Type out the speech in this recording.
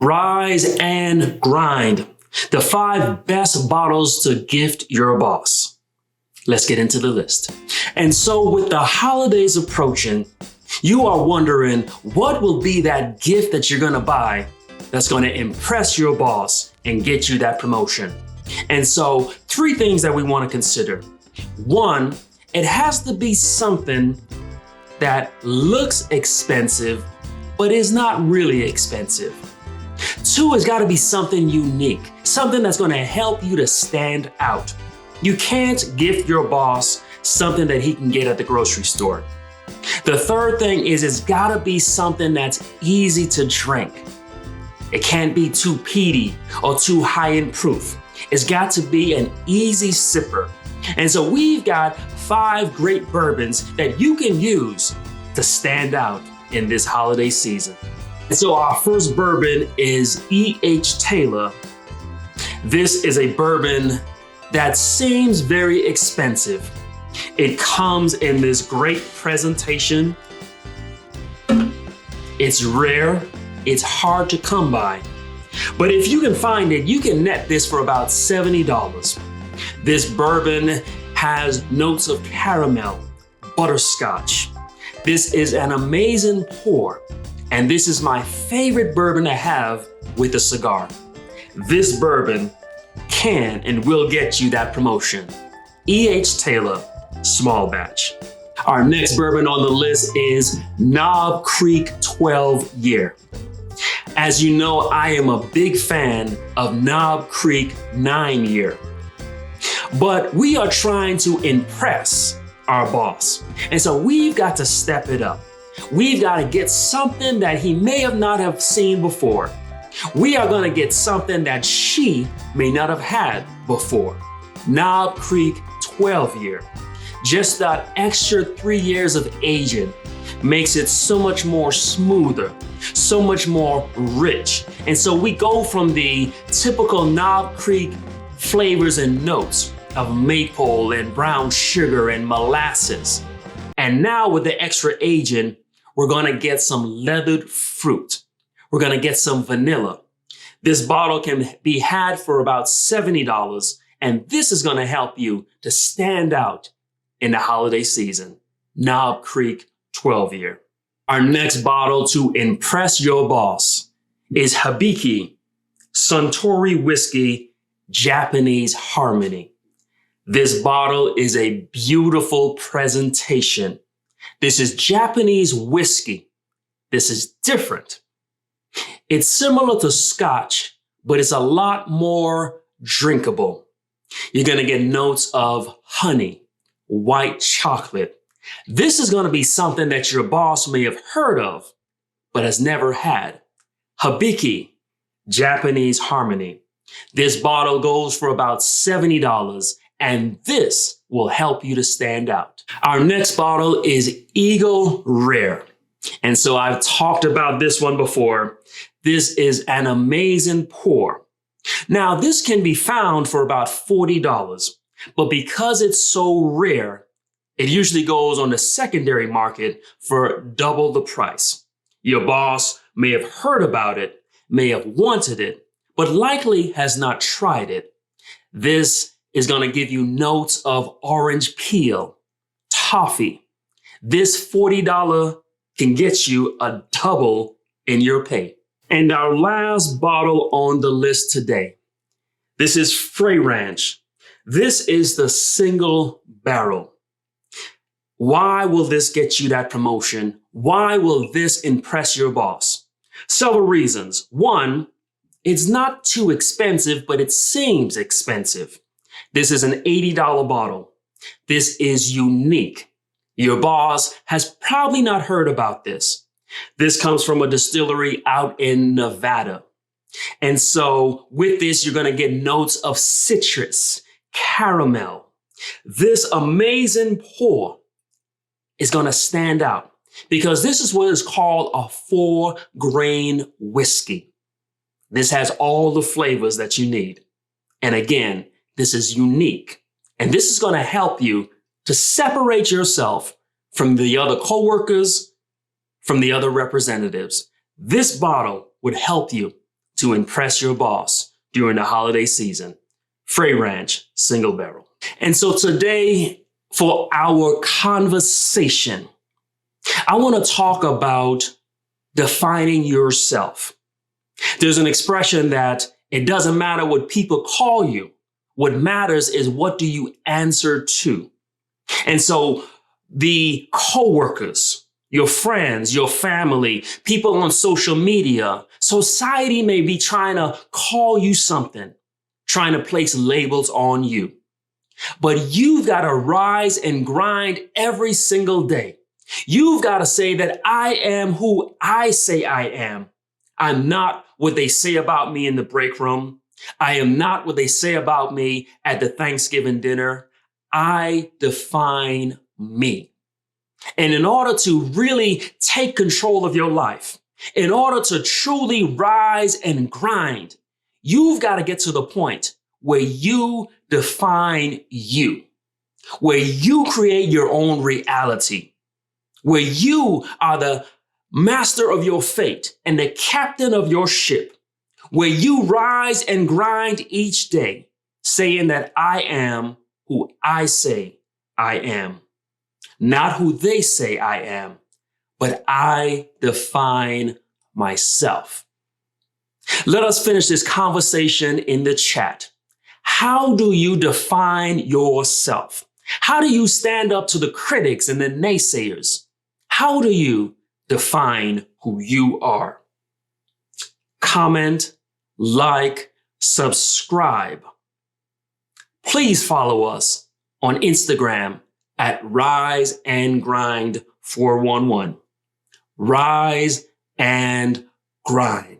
Rise and grind. The 5 best bottles to gift your boss. Let's get into the list. And so with the holidays approaching, you are wondering what will be that gift that you're going to buy that's going to impress your boss and get you that promotion. And so 3 things that we want to consider. 1, it has to be something that looks expensive, but is not really expensive. 2, it's got to be something unique, something that's going to help you to stand out. You can't gift your boss something that he can get at the grocery store. The 3rd thing is it's got to be something that's easy to drink. It can't be too peaty or too high in proof. It's got to be an easy sipper. And so we've got 5 great bourbons that you can use to stand out in this holiday season. And so our first bourbon is E.H. Taylor. This is a bourbon that seems very expensive. It comes in this great presentation. It's rare, it's hard to come by. But if you can find it, you can net this for about $70. This bourbon has notes of caramel, butterscotch. This is an amazing pour. And this is my favorite bourbon to have with a cigar. This bourbon can and will get you that promotion. E.H. Taylor, small batch. Our next bourbon on the list is Knob Creek 12 Year. As you know, I am a big fan of Knob Creek 9 Year. But we are trying to impress our boss. And so we've got to step it up. We've got to get something that he may have not have seen before. We are going to get something that she may not have had before. Knob Creek 12 Year. Just that extra 3 years of aging makes it so much more smoother, so much more rich. And so we go from the typical Knob Creek flavors and notes of maple and brown sugar and molasses. And now with the extra aging, we're going to get some leathered fruit. We're going to get some vanilla. This bottle can be had for about $70, and this is going to help you to stand out in the holiday season. Knob Creek 12 Year. Our next bottle to impress your boss is Hibiki Suntory Whiskey Japanese Harmony. This bottle is a beautiful presentation. This is Japanese whiskey. This is different. It's similar to Scotch, but it's a lot more drinkable. You're going to get notes of honey, white chocolate. This is going to be something that your boss may have heard of, but has never had. Hibiki Japanese Harmony. This bottle goes for about $70, and this will help you to stand out. Our next bottle is Eagle Rare. And so I've talked about this one before. This is an amazing pour. Now, this can be found for about $40, but because it's so rare, it usually goes on the secondary market for double the price. Your boss may have heard about it, may have wanted it, but likely has not tried it. This is going to give you notes of orange peel, toffee. This $40 can get you a double in your pay. And our last bottle on the list today, this is Frey Ranch. This is the single barrel. Why will this get you that promotion? Why will this impress your boss? Several reasons. 1, it's not too expensive, but it seems expensive. This is an $80 bottle. This is unique. Your boss has probably not heard about this. This comes from a distillery out in Nevada. And so with this, you're going to get notes of citrus, caramel. This amazing pour is going to stand out because this is what is called a 4-grain whiskey. This has all the flavors that you need. And again, this is unique. And this is going to help you to separate yourself from the other coworkers, from the other representatives. This bottle would help you to impress your boss during the holiday season. Frey Ranch Single Barrel. And so today, for our conversation, I want to talk about defining yourself. There's an expression that it doesn't matter what people call you. What matters is what do you answer to? And so the coworkers, your friends, your family, people on social media, society may be trying to call you something, trying to place labels on you. But you've got to rise and grind every single day. You've got to say that I am who I say I am. I'm not what they say about me in the break room. I am not what they say about me at the Thanksgiving dinner. I define me. And in order to really take control of your life, in order to truly rise and grind, you've got to get to the point where you define you, where you create your own reality, where you are the master of your fate and the captain of your ship, where you rise and grind each day, saying that I am who I say I am. Not who they say I am, but I define myself. Let us finish this conversation in the chat. How do you define yourself? How do you stand up to the critics and the naysayers? How do you define who you are? Comment, like, subscribe. Please follow us on Instagram at Rise and Grind 411. Rise and Grind.